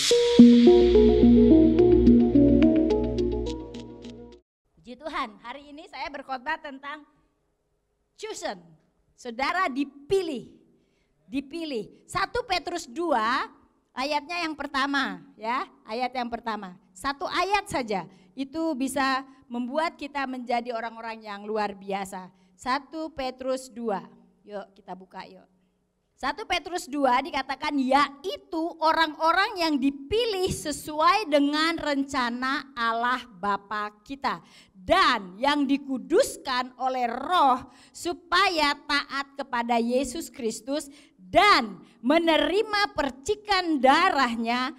Puji Tuhan, hari ini saya berkhotbah tentang chosen. Saudara dipilih. Dipilih. 1 Petrus 2 ayatnya yang pertama ya, ayat yang pertama. Satu ayat saja itu bisa membuat kita menjadi orang-orang yang luar biasa. 1 Petrus 2. Yuk kita buka yuk. 1 Petrus 2 dikatakan yaitu orang-orang yang dipilih sesuai dengan rencana Allah Bapa kita. Dan yang dikuduskan oleh Roh supaya taat kepada Yesus Kristus dan menerima percikan darahnya,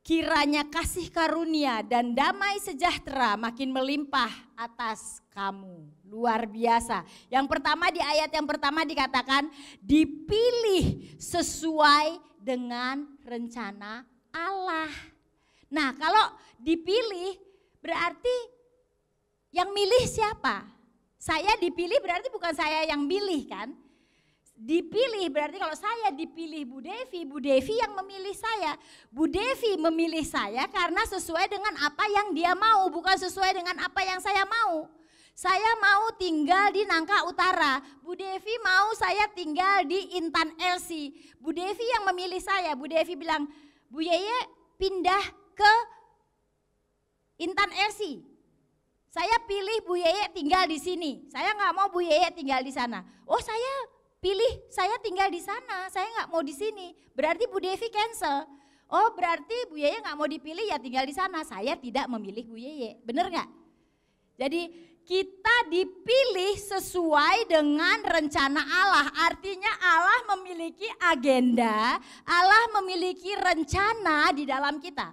kiranya kasih karunia dan damai sejahtera makin melimpah atas kamu. Luar biasa. Yang pertama di ayat yang pertama dikatakan dipilih sesuai dengan rencana Allah. Nah kalau dipilih berarti yang milih siapa? Saya dipilih berarti bukan saya yang milih kan? Dipilih berarti kalau saya dipilih Bu Devi yang memilih saya. Bu Devi memilih saya karena sesuai dengan apa yang dia mau, bukan sesuai dengan apa yang saya mau. Saya mau tinggal di Nangka Utara, Bu Devi mau saya tinggal di Intan Elsi. Bu Devi yang memilih saya, Bu Devi bilang, Bu Yeye pindah ke Intan Elsi. Saya pilih Bu Yeye tinggal di sini, saya nggak mau Bu Yeye tinggal di sana. Oh saya pilih saya tinggal di sana, saya nggak mau di sini. Berarti Bu Devi cancel. Oh berarti Bu Yeye nggak mau dipilih ya tinggal di sana. Saya tidak memilih Bu Yeye, bener nggak? Jadi kita dipilih sesuai dengan rencana Allah. Artinya Allah memiliki agenda, Allah memiliki rencana di dalam kita.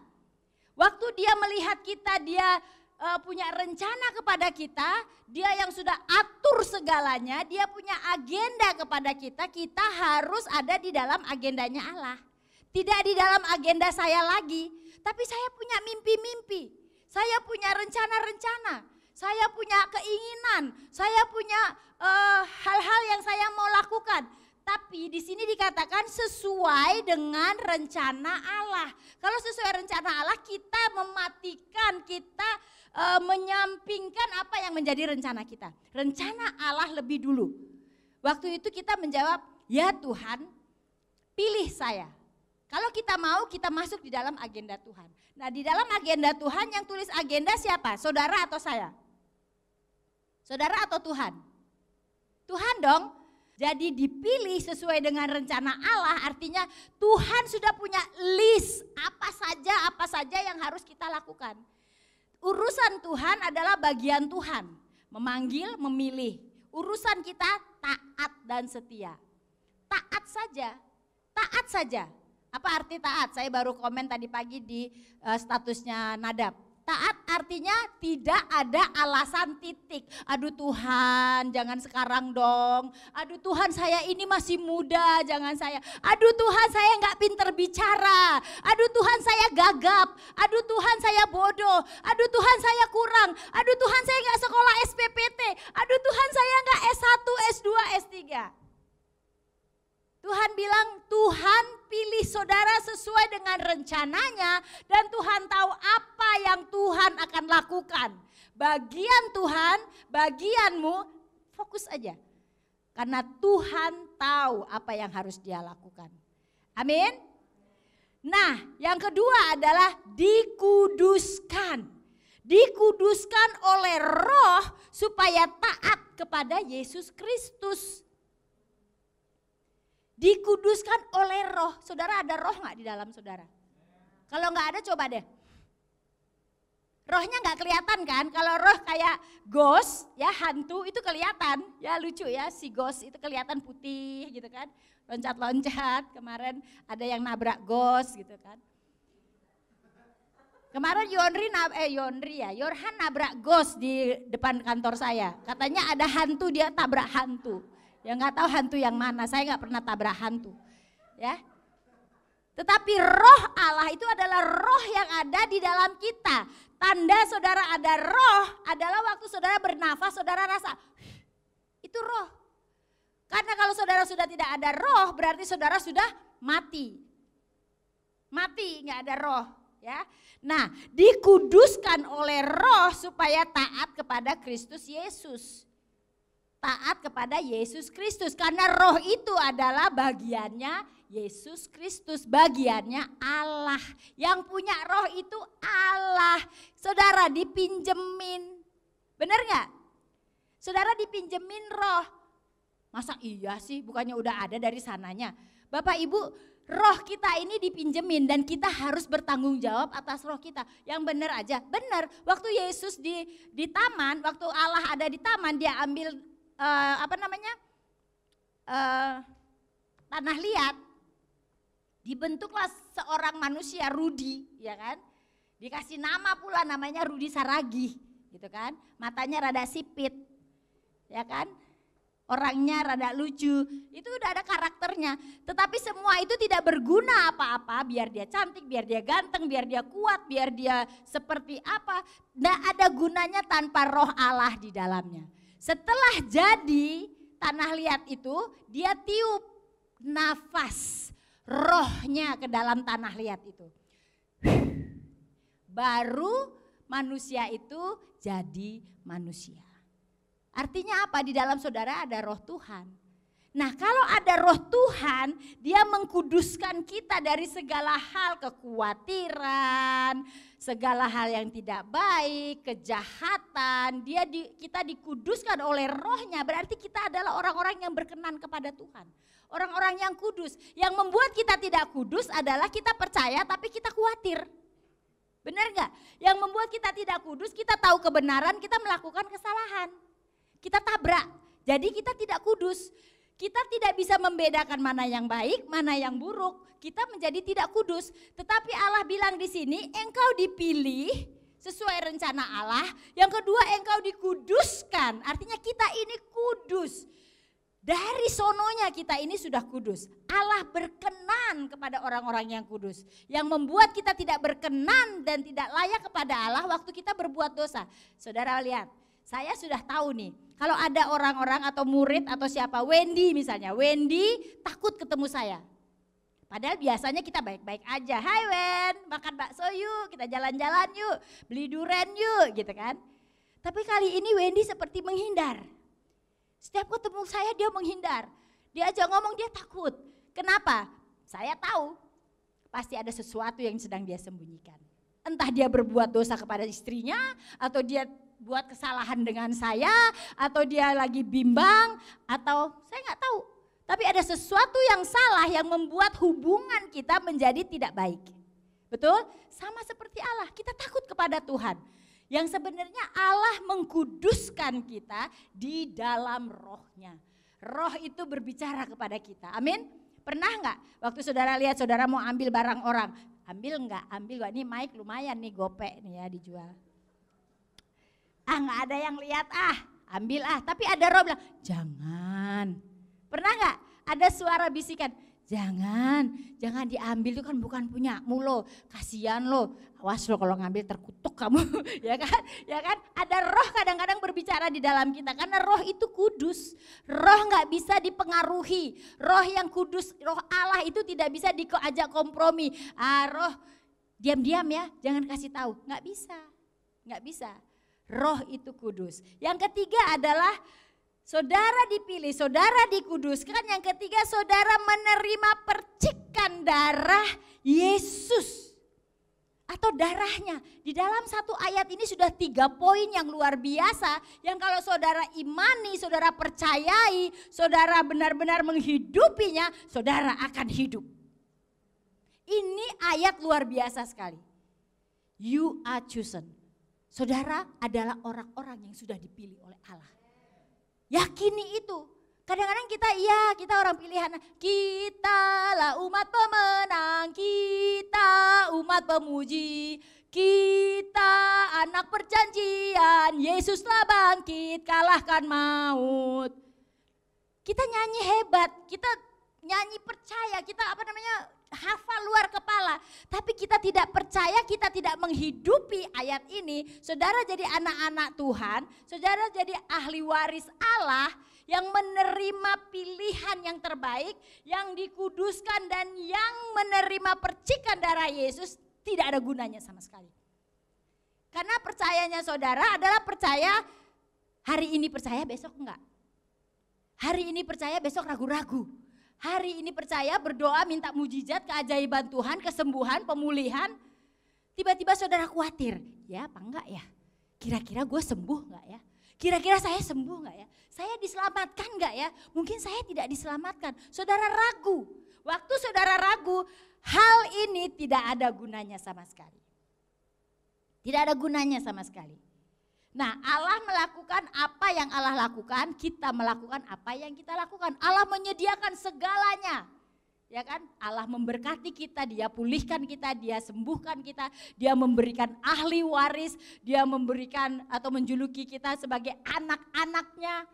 Waktu dia melihat kita, dia punya rencana kepada kita, dia yang sudah atur segalanya, dia punya agenda kepada kita, kita harus ada di dalam agendanya Allah. Tidak di dalam agenda saya lagi, tapi saya punya mimpi-mimpi, saya punya rencana-rencana. Saya punya keinginan, saya punya hal-hal yang saya mau lakukan. Tapi di sini dikatakan sesuai dengan rencana Allah. Kalau sesuai rencana Allah kita mematikan, kita menyampingkan apa yang menjadi rencana kita. Rencana Allah lebih dulu. Waktu itu kita menjawab, ya Tuhan pilih saya. Kalau kita mau kita masuk di dalam agenda Tuhan. Nah di dalam agenda Tuhan yang tulis agenda siapa? Saudara atau saya? Saudara atau Tuhan? Tuhan dong. Jadi dipilih sesuai dengan rencana Allah artinya Tuhan sudah punya list apa saja yang harus kita lakukan. Urusan Tuhan adalah bagian Tuhan. Memanggil, memilih. Urusan kita taat dan setia. Taat saja, taat saja. Apa arti taat? Saya baru komen tadi pagi di statusnya Nadab. Taat artinya tidak ada alasan titik. Aduh Tuhan jangan sekarang dong. Aduh Tuhan saya ini masih muda jangan saya. Aduh Tuhan saya nggak pinter bicara. Aduh Tuhan saya gagap. Aduh Tuhan saya bodoh. Aduh Tuhan saya kurang. Aduh Tuhan saya nggak sekolah SPPT. Aduh Tuhan saya nggak S1, S2, S3. Tuhan bilang Tuhan pilih saudara sesuai dengan rencananya dan Tuhan tahu apa yang Tuhan akan lakukan. Bagian Tuhan, bagianmu fokus aja. Karena Tuhan tahu apa yang harus dia lakukan. Amin. Nah yang kedua adalah dikuduskan. Dikuduskan oleh Roh supaya taat kepada Yesus Kristus. Dikuduskan oleh Roh. Saudara ada roh gak di dalam saudara? Kalau gak ada coba deh. Rohnya gak kelihatan kan? Kalau roh kayak ghost ya hantu itu kelihatan. Ya lucu ya si ghost itu kelihatan putih gitu kan. Loncat-loncat kemarin ada yang nabrak ghost gitu kan. Kemarin Yorhan nabrak ghost di depan kantor saya. Katanya ada hantu dia tabrak hantu. Ya nggak tahu hantu yang mana, saya nggak pernah tabrak hantu, ya. Tetapi roh Allah itu adalah roh yang ada di dalam kita. Tanda saudara ada roh adalah waktu saudara bernafas, saudara rasa, itu roh. Karena kalau saudara sudah tidak ada roh, berarti saudara sudah mati. mati, nggak ada roh. Ya, nah dikuduskan oleh roh supaya taat kepada Kristus Yesus. Taat kepada Yesus Kristus karena roh itu adalah bagiannya Yesus Kristus, bagiannya Allah. Yang punya roh itu Allah. Saudara dipinjemin, benar nggak? Saudara dipinjemin roh. Masa iya sih, bukannya udah ada dari sananya. Bapak Ibu, roh kita ini dipinjemin dan kita harus bertanggung jawab atas roh kita. Yang benar aja, benar. Waktu Yesus di taman, waktu Allah ada di taman, dia ambil tanah liat, dibentuklah seorang manusia Rudi, ya kan? Dikasih nama pula, namanya Rudi Saragi, gitu kan? Matanya rada sipit, ya kan? Orangnya rada lucu, itu udah ada karakternya. Tetapi semua itu tidak berguna apa-apa, biar dia cantik, biar dia ganteng, biar dia kuat, biar dia seperti apa. Nggak ada gunanya tanpa roh Allah di dalamnya. Setelah jadi tanah liat itu, dia tiup nafas rohnya ke dalam tanah liat itu. Baru manusia itu jadi manusia. Artinya apa? Di dalam saudara ada roh Tuhan. Nah kalau ada roh Tuhan, dia mengkuduskan kita dari segala hal, kekhawatiran, segala hal yang tidak baik, kejahatan. Kita dikuduskan oleh rohnya, berarti kita adalah orang-orang yang berkenan kepada Tuhan. Orang-orang yang kudus. Yang membuat kita tidak kudus adalah kita percaya tapi kita khawatir. Benar gak? Yang membuat kita tidak kudus, kita tahu kebenaran, kita melakukan kesalahan. Kita tabrak, jadi kita tidak kudus. Kita tidak bisa membedakan mana yang baik, mana yang buruk. Kita menjadi tidak kudus. Tetapi Allah bilang di sini, engkau dipilih sesuai rencana Allah. Yang kedua, engkau dikuduskan. Artinya kita ini kudus. Dari sononya kita ini sudah kudus. Allah berkenan kepada orang-orang yang kudus. Yang membuat kita tidak berkenan dan tidak layak kepada Allah waktu kita berbuat dosa. Saudara lihat, saya sudah tahu nih, kalau ada orang-orang atau murid atau siapa, Wendy misalnya, Wendy takut ketemu saya. Padahal biasanya kita baik-baik aja, hai Wen, makan bakso yuk, kita jalan-jalan yuk, beli durian yuk gitu kan. Tapi kali ini Wendy seperti menghindar. Setiap ketemu saya dia menghindar, dia aja ngomong dia takut. Kenapa? Saya tahu, pasti ada sesuatu yang sedang dia sembunyikan. Entah dia berbuat dosa kepada istrinya, atau dia buat kesalahan dengan saya, atau dia lagi bimbang, atau saya nggak tahu. Tapi ada sesuatu yang salah yang membuat hubungan kita menjadi tidak baik. Betul? Sama seperti Allah, kita takut kepada Tuhan. Yang sebenarnya Allah mengkuduskan kita di dalam rohnya. Roh itu berbicara kepada kita, amin. Pernah nggak waktu saudara lihat saudara mau ambil barang orang, ambil nggak, ini mic lumayan nih, gope nih ya dijual. Nggak ada yang lihat, ambil tapi ada roh bilang jangan. Pernah nggak ada suara bisikan, jangan diambil, itu kan bukan punyamu lo, kasihan lo, awas lo kalau ngambil terkutuk kamu. ya kan ada roh kadang-kadang berbicara di dalam kita karena roh itu kudus. Roh nggak bisa dipengaruhi, roh yang kudus, roh Allah itu tidak bisa diajak kompromi. Roh diam-diam ya, jangan kasih tahu, nggak bisa. Roh itu kudus. Yang ketiga adalah saudara dipilih, saudara dikuduskan. Yang ketiga, saudara menerima percikan darah Yesus atau darahnya. Di dalam satu ayat ini sudah 3 poin yang luar biasa, yang kalau saudara imani, saudara percayai, saudara benar-benar menghidupinya, saudara akan hidup. Ini ayat luar biasa sekali. You are chosen. Saudara adalah orang-orang yang sudah dipilih oleh Allah. Yakini itu. Kadang-kadang kita orang pilihan. Kitalah umat pemenang, kita umat pemuji, kita anak perjanjian, Yesuslah bangkit, kalahkan maut. Kita nyanyi hebat, kita nyanyi percaya, kita hafal luar kepala. Tapi kita tidak percaya, kita tidak menghidupi ayat ini. Saudara jadi anak-anak Tuhan, saudara jadi ahli waris Allah. yang menerima pilihan yang terbaik, yang dikuduskan dan yang menerima percikan darah Yesus tidak ada gunanya sama sekali. Karena percayanya saudara adalah percaya hari ini percaya besok enggak. Hari ini percaya besok ragu-ragu. Hari ini percaya berdoa minta mujizat, keajaiban Tuhan, kesembuhan, pemulihan. Tiba-tiba saudara khawatir, ya apa enggak ya? Kira-kira gue sembuh enggak ya? Kira-kira saya sembuh enggak ya? Saya diselamatkan enggak ya? Mungkin saya tidak diselamatkan. Saudara ragu. Waktu saudara ragu, hal ini tidak ada gunanya sama sekali. Tidak ada gunanya sama sekali. Nah, Allah melakukan apa yang Allah lakukan, kita melakukan apa yang kita lakukan. Allah menyediakan segalanya. Ya kan? Allah memberkati kita, Dia pulihkan kita, Dia sembuhkan kita, Dia memberikan ahli waris, Dia memberikan atau menjuluki kita sebagai anak-anaknya.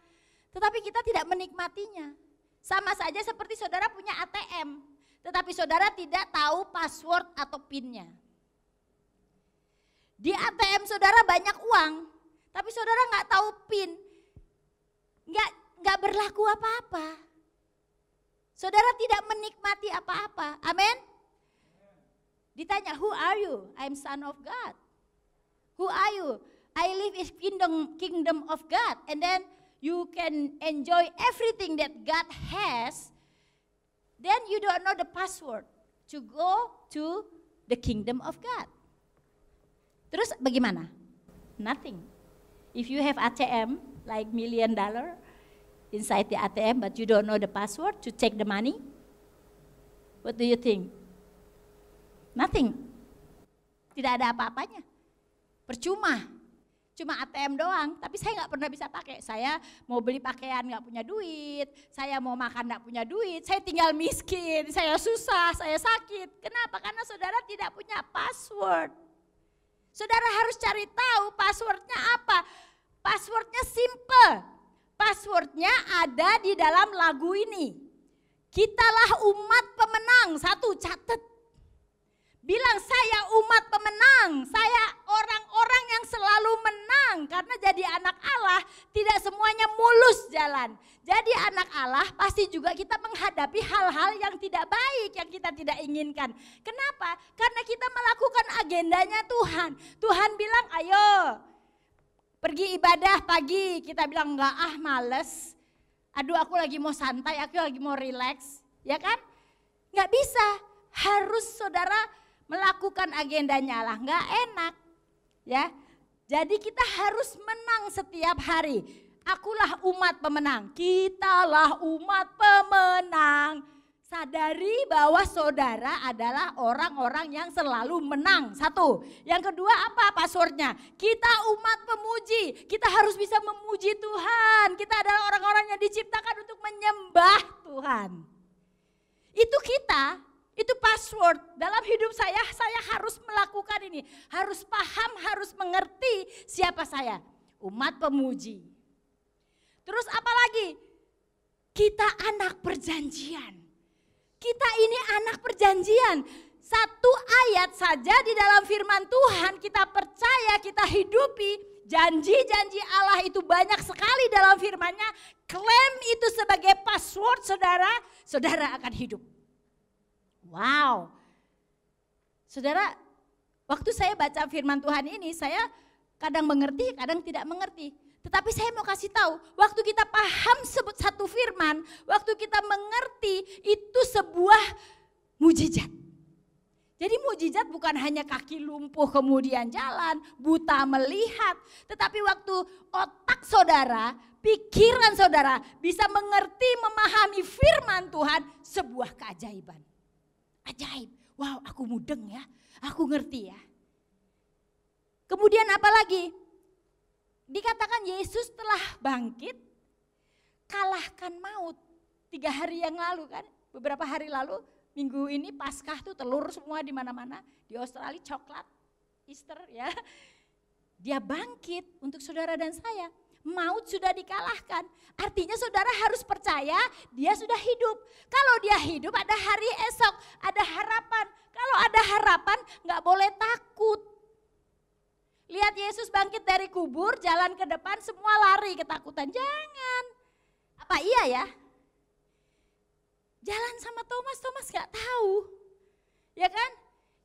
Tetapi kita tidak menikmatinya. Sama saja seperti saudara punya ATM, tetapi saudara tidak tahu password atau PIN-nya. Di ATM saudara banyak uang, tapi saudara nggak tahu PIN, nggak berlaku apa-apa. Saudara tidak menikmati apa-apa. Amin. Ditanya, who are you? I'm son of God. Who are you? I live in kingdom of God. And then you can enjoy everything that God has. Then you don't know the password to go to the kingdom of God. Terus bagaimana? Nothing. If you have ATM like $1 million inside the ATM but you don't know the password to take the money, what do you think? Nothing. Tidak ada apa-apanya. Percuma. Cuma ATM doang, tapi saya nggak pernah bisa pakai. Saya mau beli pakaian nggak punya duit, saya mau makan nggak punya duit, saya tinggal miskin, saya susah, saya sakit. Kenapa? Karena saudara tidak punya password. Saudara harus cari tahu passwordnya apa. Passwordnya simple. Passwordnya ada di dalam lagu ini. Kitalah umat pemenang. Satu, catat. Bilang saya umat pemenang. Saya orang-orang yang selalu menang. Karena jadi anak Allah tidak semuanya mulus jalan. Jadi anak Allah pasti juga kita menghadapi hal-hal yang tidak baik, yang kita tidak inginkan. Kenapa? Karena kita melakukan agendanya Tuhan. Tuhan bilang ayo pergi ibadah pagi. Kita bilang enggak males. Aduh aku lagi mau santai, aku lagi mau relax. Ya kan? Enggak bisa. Harus saudara melakukan agendanya Allah. Enggak enak. Ya. Jadi kita harus menang setiap hari. Akulah umat pemenang, kitalah umat pemenang. Sadari bahwa saudara adalah orang-orang yang selalu menang. Satu. Yang kedua apa passwordnya? Kita umat pemuji, kita harus bisa memuji Tuhan. Kita adalah orang-orang yang diciptakan untuk menyembah Tuhan. Itu kita, itu password. Dalam hidup saya harus melakukan ini. Harus paham, harus mengerti siapa saya. Umat pemuji. Terus apa lagi? Kita anak perjanjian. Kita ini anak perjanjian. Satu ayat saja di dalam firman Tuhan kita percaya, kita hidupi. Janji-janji Allah itu banyak sekali dalam firman-Nya. Klaim itu sebagai password saudara, saudara akan hidup. Wow. Saudara, waktu saya baca firman Tuhan ini, saya kadang mengerti, kadang tidak mengerti. Tetapi saya mau kasih tahu, waktu kita paham satu firman, waktu kita mengerti itu sebuah mujizat. Jadi mujizat bukan hanya kaki lumpuh kemudian jalan, buta melihat. Tetapi waktu otak saudara, pikiran saudara bisa mengerti, memahami firman Tuhan, sebuah keajaiban. Ajaib, wow aku mudeng ya, aku ngerti ya. Kemudian apa lagi? Dikatakan Yesus telah bangkit, kalahkan maut. 3 hari yang lalu kan, beberapa hari lalu, minggu ini Paskah tuh telur semua di mana-mana. Di Australia coklat, Easter ya. Dia bangkit untuk saudara dan saya. Maut sudah dikalahkan. Artinya saudara harus percaya dia sudah hidup. Kalau dia hidup ada hari esok, ada harapan. Kalau ada harapan gak boleh takut. Lihat Yesus bangkit dari kubur, jalan ke depan semua lari ketakutan. Jangan. Apa iya ya? Jalan sama Thomas gak tahu. Ya kan?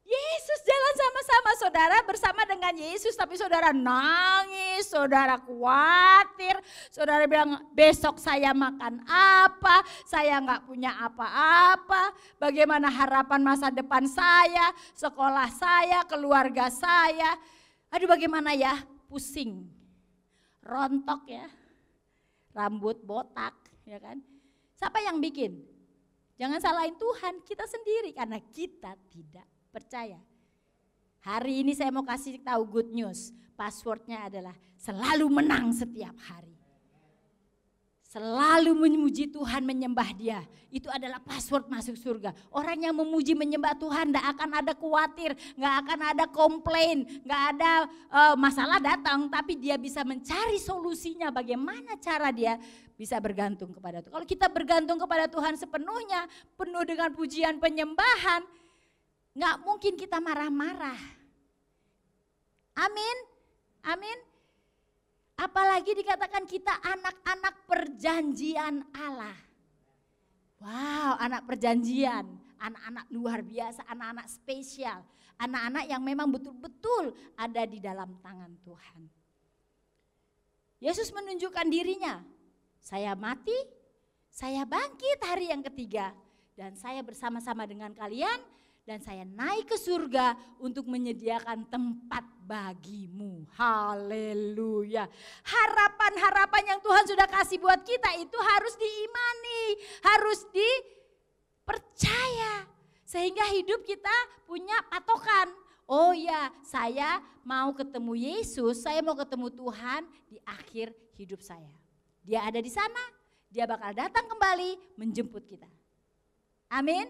Yesus jalan sama-sama, saudara bersama dengan Yesus, tapi saudara nangis, saudara khawatir, saudara bilang besok saya makan apa, saya gak punya apa-apa, bagaimana harapan masa depan saya, sekolah saya, keluarga saya, aduh bagaimana ya, pusing, rontok ya, rambut botak ya kan. Siapa yang bikin? Jangan salahin Tuhan, kita sendiri karena kita tidak percaya. Hari ini saya mau kasih tahu good news. Passwordnya adalah selalu menang setiap hari. Selalu memuji Tuhan, menyembah Dia. Itu adalah password masuk surga. Orang yang memuji menyembah Tuhan tidak akan ada khawatir, nggak akan ada komplain, nggak ada masalah datang, tapi dia bisa mencari solusinya bagaimana cara dia bisa bergantung kepada Tuhan. Kalau kita bergantung kepada Tuhan sepenuhnya, penuh dengan pujian penyembahan, nggak mungkin kita marah-marah. Amin, amin. Apalagi dikatakan kita anak-anak perjanjian Allah. Wow, anak perjanjian, anak-anak luar biasa, anak-anak spesial. Anak-anak yang memang betul-betul ada di dalam tangan Tuhan. Yesus menunjukkan dirinya, saya mati, saya bangkit hari yang ketiga. Dan saya bersama-sama dengan kalian, dan saya naik ke surga untuk menyediakan tempat bagimu. Haleluya. Harapan-harapan yang Tuhan sudah kasih buat kita itu harus diimani, harus dipercaya. Sehingga hidup kita punya patokan. Oh ya, saya mau ketemu Yesus, saya mau ketemu Tuhan di akhir hidup saya. Dia ada di sana, dia bakal datang kembali menjemput kita. Amin.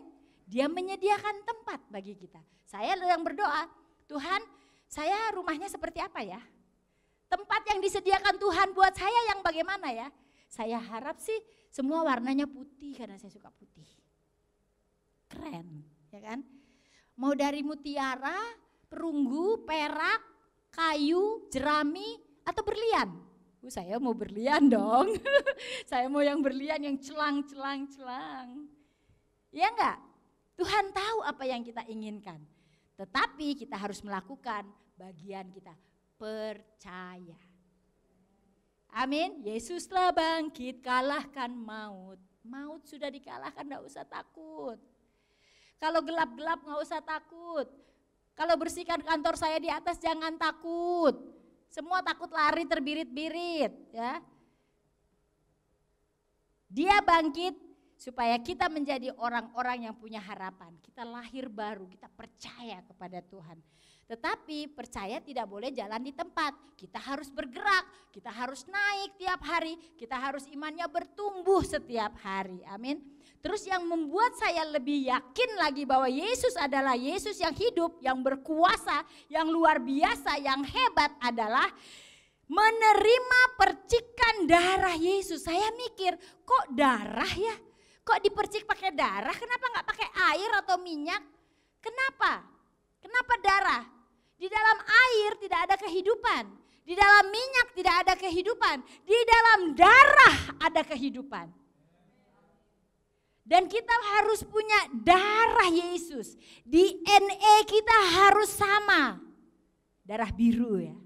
Dia menyediakan tempat bagi kita. Saya sedang berdoa, Tuhan saya rumahnya seperti apa ya? Tempat yang disediakan Tuhan buat saya yang bagaimana ya? Saya harap sih semua warnanya putih karena saya suka putih. Keren, ya kan? Mau dari mutiara, perunggu, perak, kayu, jerami, atau berlian? Saya mau berlian dong. Saya mau yang berlian yang celang. Ya enggak? Tuhan tahu apa yang kita inginkan. Tetapi kita harus melakukan bagian kita. Percaya. Amin. Yesus telah bangkit, kalahkan maut. Maut sudah dikalahkan, enggak usah takut. Kalau gelap-gelap enggak usah takut. Kalau bersihkan kantor saya di atas jangan takut. Semua takut lari terbirit-birit ya. Dia bangkit supaya kita menjadi orang-orang yang punya harapan. Kita lahir baru, kita percaya kepada Tuhan. Tetapi percaya tidak boleh jalan di tempat. Kita harus bergerak, kita harus naik tiap hari, kita harus imannya bertumbuh setiap hari. Amin. Terus yang membuat saya lebih yakin lagi bahwa Yesus adalah Yesus yang hidup, yang berkuasa, yang luar biasa, yang hebat adalah menerima percikan darah Yesus. Saya mikir, kok darah ya? Kok dipercik pakai darah? Kenapa nggak pakai air atau minyak? Kenapa? Kenapa darah? Di dalam air tidak ada kehidupan. Di dalam minyak tidak ada kehidupan. Di dalam darah ada kehidupan. Dan kita harus punya darah Yesus. DNA kita harus sama. Darah biru ya.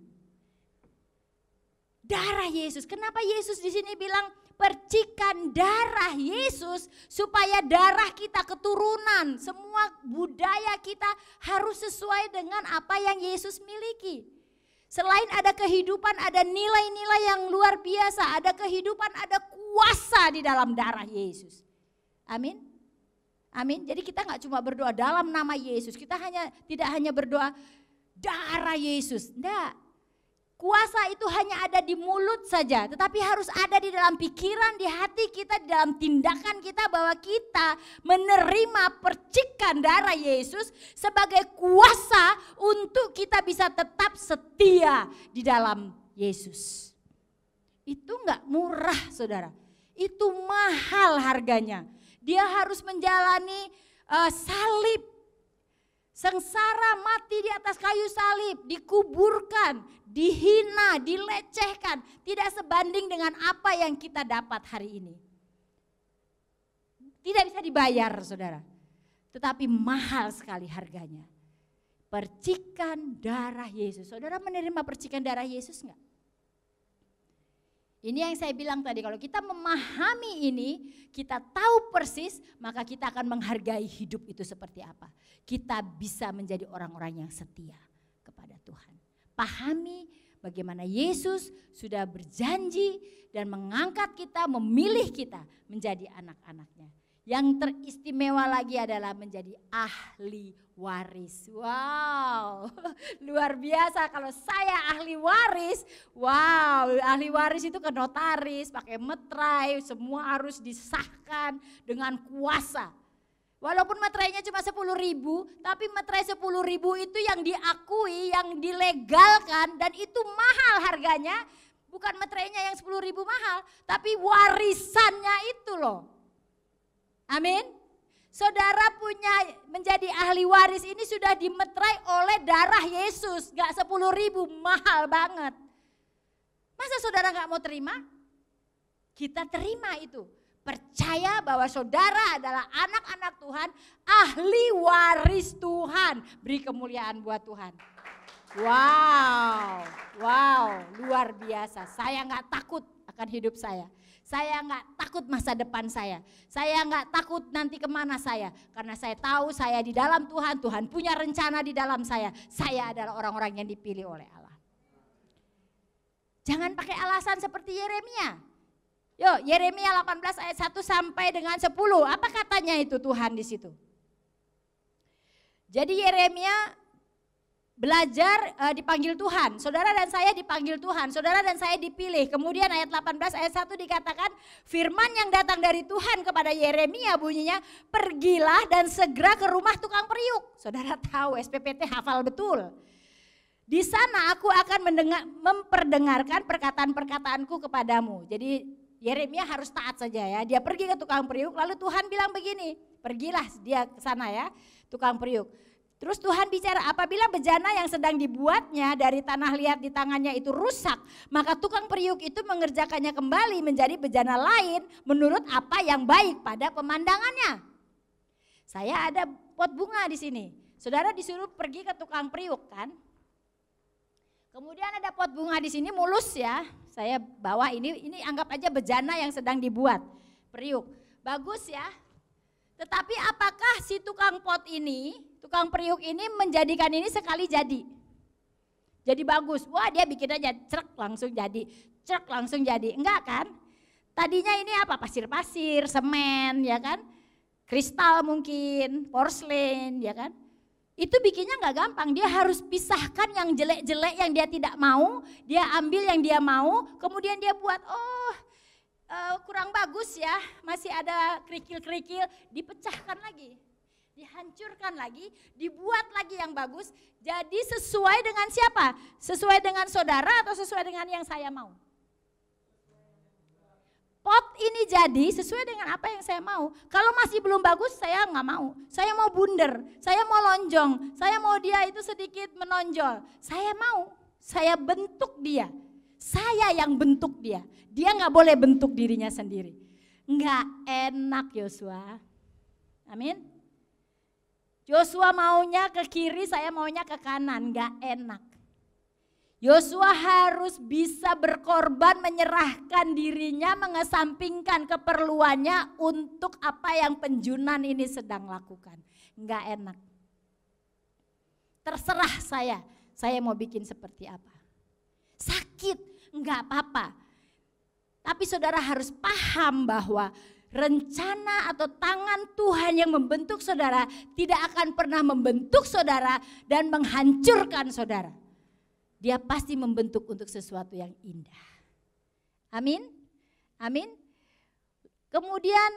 Darah Yesus. Kenapa Yesus di sini bilang percikan darah Yesus supaya darah kita keturunan, semua budaya kita harus sesuai dengan apa yang Yesus miliki. Selain ada kehidupan, ada nilai-nilai yang luar biasa, ada kehidupan, ada kuasa di dalam darah Yesus. Amin. Amin. Jadi kita nggak cuma berdoa dalam nama Yesus, kita tidak hanya berdoa darah Yesus, enggak. Kuasa itu hanya ada di mulut saja, tetapi harus ada di dalam pikiran, di hati kita, di dalam tindakan kita bahwa kita menerima percikan darah Yesus sebagai kuasa untuk kita bisa tetap setia di dalam Yesus. Itu enggak murah saudara, itu mahal harganya. Dia harus menjalani salib. Sengsara mati di atas kayu salib, dikuburkan, dihina, dilecehkan, tidak sebanding dengan apa yang kita dapat hari ini. tidak bisa dibayar saudara. Tetapi mahal sekali harganya. Percikan darah Yesus. Saudara menerima percikan darah Yesus enggak? Ini yang saya bilang tadi, kalau kita memahami ini, kita tahu persis, maka kita akan menghargai hidup itu seperti apa. Kita bisa menjadi orang-orang yang setia kepada Tuhan. Pahami bagaimana Yesus sudah berjanji dan mengangkat kita, memilih kita menjadi anak-anaknya. Yang teristimewa lagi adalah menjadi ahli waris. Wow, luar biasa kalau saya ahli waris. Wow, ahli waris itu ke notaris, pakai meterai, semua harus disahkan dengan kuasa. Walaupun meterainya cuma 10.000, tapi meterai 10.000 itu yang diakui, yang dilegalkan dan itu mahal harganya. Bukan meterainya yang 10.000 mahal, tapi warisannya itu loh. Amin. Saudara punya menjadi ahli waris ini sudah dimeterai oleh darah Yesus. Gak 10.000, mahal banget. Masa saudara gak mau terima? Kita terima itu. Percaya bahwa saudara adalah anak-anak Tuhan, ahli waris Tuhan. Beri kemuliaan buat Tuhan. Wow, luar biasa. Saya gak takut akan hidup saya. Saya nggak takut masa depan saya. Saya nggak takut nanti kemana saya. Karena saya tahu saya di dalam Tuhan. Tuhan punya rencana di dalam saya. Saya adalah orang-orang yang dipilih oleh Allah. Jangan pakai alasan seperti Yeremia. Yuk, Yeremia 18 ayat 1 sampai dengan 10. Apa katanya itu Tuhan di situ? Jadi Yeremia belajar dipanggil Tuhan, saudara dan saya dipanggil Tuhan, saudara dan saya dipilih. Kemudian ayat 18 ayat 1 dikatakan firman yang datang dari Tuhan kepada Yeremia bunyinya, pergilah dan segera ke rumah tukang periuk. Saudara tahu SPPT hafal betul. Di sana aku akan memperdengarkan perkataan-perkataanku kepadamu. Jadi Yeremia harus taat saja ya, dia pergi ke tukang periuk lalu Tuhan bilang begini, pergilah dia ke sana ya, tukang periuk. Terus Tuhan bicara, apabila bejana yang sedang dibuatnya dari tanah liat di tangannya itu rusak, maka tukang periuk itu mengerjakannya kembali menjadi bejana lain menurut apa yang baik pada pemandangannya. Saya ada pot bunga di sini. Saudara disuruh pergi ke tukang periuk kan? Kemudian ada pot bunga di sini mulus ya. Saya bawa ini anggap aja bejana yang sedang dibuat periuk. Bagus ya. Tetapi apakah si tukang pot ini, tukang periuk ini menjadikan ini sekali jadi? Jadi bagus, wah dia bikin aja cerek langsung jadi, enggak kan? Tadinya ini apa, pasir-pasir, semen ya kan? Kristal mungkin, porselen ya kan? Itu bikinnya enggak gampang, dia harus pisahkan yang jelek-jelek yang dia tidak mau, dia ambil yang dia mau, kemudian dia buat, kurang bagus ya, masih ada kerikil-kerikil, dipecahkan lagi, dihancurkan lagi, dibuat lagi yang bagus. Jadi sesuai dengan siapa? Sesuai dengan saudara atau sesuai dengan yang saya mau? Pot ini jadi sesuai dengan apa yang saya mau. Kalau masih belum bagus saya nggak mau. Saya mau bunder, saya mau lonjong, saya mau dia itu sedikit menonjol. Saya mau, saya bentuk dia. Saya yang bentuk dia. Dia nggak boleh bentuk dirinya sendiri. Nggak enak Yosua. Amin. Yosua maunya ke kiri, saya maunya ke kanan. Nggak enak. Yosua harus bisa berkorban, menyerahkan dirinya, mengesampingkan keperluannya untuk apa yang penjunan ini sedang lakukan. Nggak enak. Terserah saya mau bikin seperti apa. Sakit. Enggak apa-apa. Tapi saudara harus paham bahwa rencana atau tangan Tuhan yang membentuk saudara tidak akan pernah membentuk saudara dan menghancurkan saudara. Dia pasti membentuk untuk sesuatu yang indah. Amin. Amin. Kemudian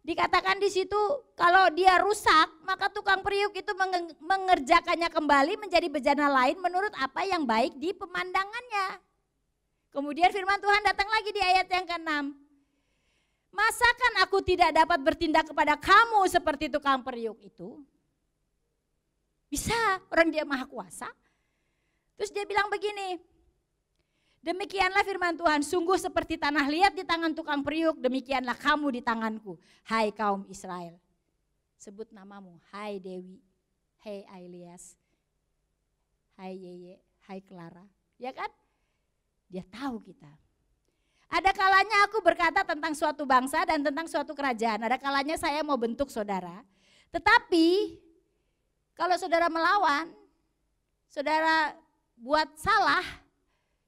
dikatakan di situ kalau dia rusak maka tukang periuk itu mengerjakannya kembali menjadi bejana lain menurut apa yang baik di pemandangannya. Kemudian firman Tuhan datang lagi di ayat yang ke-6. Masakan aku tidak dapat bertindak kepada kamu seperti tukang periuk itu? Bisa, orang dia maha kuasa. Terus dia bilang begini, Demikianlah firman Tuhan, sungguh seperti tanah liat di tangan tukang periuk, demikianlah kamu di tanganku, hai kaum Israel. Sebut namamu, hai Dewi, hai Ailias, hai Yeye, hai Clara. Ya kan? Dia tahu kita. Ada kalanya aku berkata tentang suatu bangsa dan tentang suatu kerajaan. Ada kalanya saya mau bentuk saudara. Tetapi kalau saudara melawan, saudara buat salah,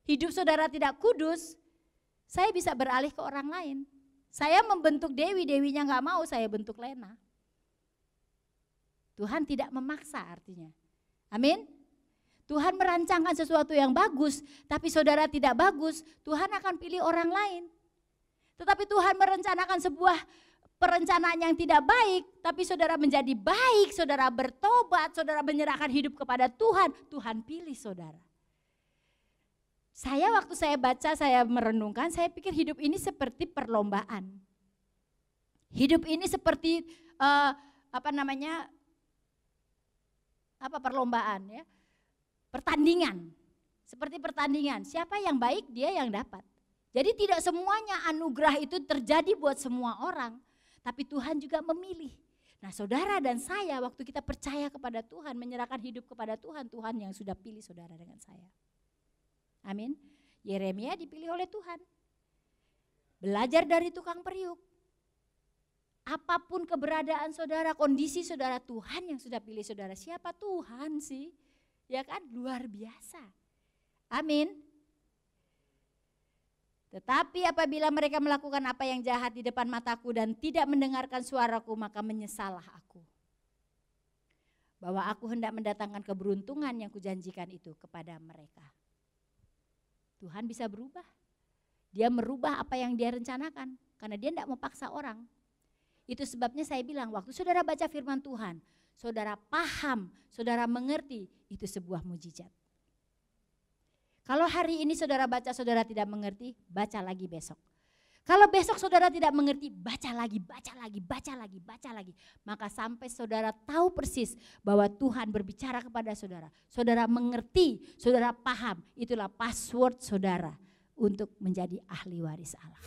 hidup saudara tidak kudus, saya bisa beralih ke orang lain. Saya membentuk Dewi, Dewinya gak mau, saya bentuk Lena. Tuhan tidak memaksa artinya. Amin. Tuhan merancangkan sesuatu yang bagus, tapi saudara tidak bagus, Tuhan akan pilih orang lain. Tetapi Tuhan merencanakan sebuah perencanaan yang tidak baik, tapi saudara menjadi baik, saudara bertobat, saudara menyerahkan hidup kepada Tuhan, Tuhan pilih saudara. Saya waktu saya baca, saya merenungkan, saya pikir hidup ini seperti perlombaan. Hidup ini seperti perlombaan ya. Pertandingan. Seperti pertandingan, siapa yang baik dia yang dapat. Jadi tidak semuanya anugerah itu terjadi buat semua orang, tapi Tuhan juga memilih. Nah, saudara dan saya waktu kita percaya kepada Tuhan, menyerahkan hidup kepada Tuhan, Tuhan yang sudah pilih saudara dengan saya. Amin. Yeremia dipilih oleh Tuhan. Belajar dari tukang periuk. Apapun keberadaan saudara, kondisi saudara, Tuhan yang sudah pilih saudara. Siapa Tuhan sih? Ya kan, luar biasa. Amin. Tetapi apabila mereka melakukan apa yang jahat di depan mataku dan tidak mendengarkan suaraku, maka menyesallah aku. Bahwa aku hendak mendatangkan keberuntungan yang kujanjikan itu kepada mereka. Tuhan bisa berubah. Dia merubah apa yang dia rencanakan. Karena dia tidak mau paksa orang. Itu sebabnya saya bilang waktu saudara baca firman Tuhan, saudara paham, saudara mengerti, itu sebuah mujizat. Kalau hari ini saudara baca, saudara tidak mengerti, baca lagi besok. Kalau besok saudara tidak mengerti, baca lagi, baca lagi, baca lagi, baca lagi. Maka sampai saudara tahu persis bahwa Tuhan berbicara kepada saudara. Saudara mengerti, saudara paham, itulah password saudara untuk menjadi ahli waris Allah.